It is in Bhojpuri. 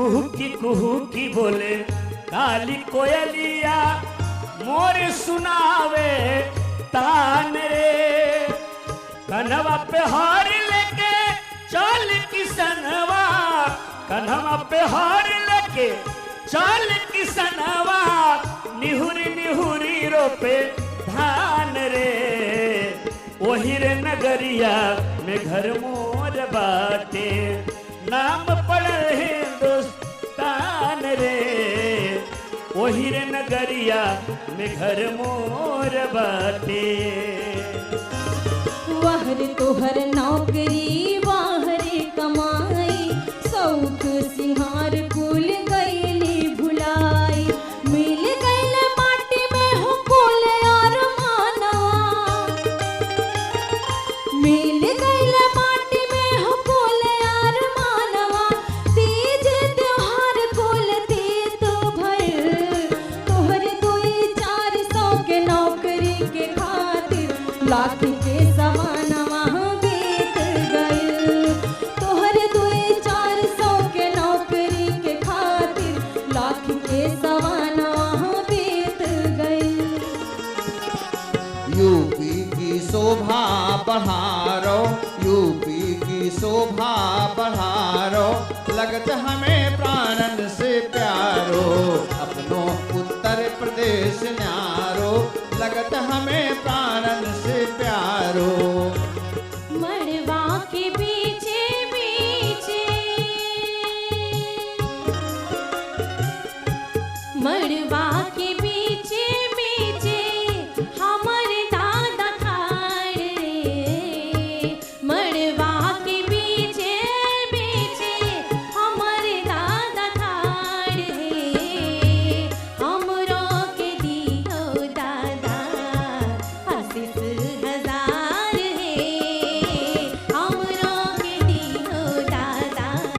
कुहू की बोले काली कोयलिया मोर सुनावे तान रे। कन्हवा पे हार लेके चल किसनवा, कन्हवा पे हार लेके चल किसनवा, निहुरी निहुरी रोपे धान रे। वही रे नगरिया में घर मोर बाटे, नाम पड़े हिंदुस्तान रे। वही रे नगरिया में घर मोर बाटे। वाहर तोहर नौकरी वाहर कमाई, सौख सिंहार कुल गईली भुलाई। मिल गईल माटी में हो कुल और मानवा, मिल गईल माटी में हो कुल और मानवा। तीज त्योहार कुल तीत भइल, तोहर 2-400 के नौकरी के खातिर लाख के सवानवा बीत गइल। तोहर 2-400 के नौकरी के खातिर लाख के सवानवा बीत गइल। यूपी की शोभा बढ़ारो, यूपी की शोभा बढ़ारो, लगत हम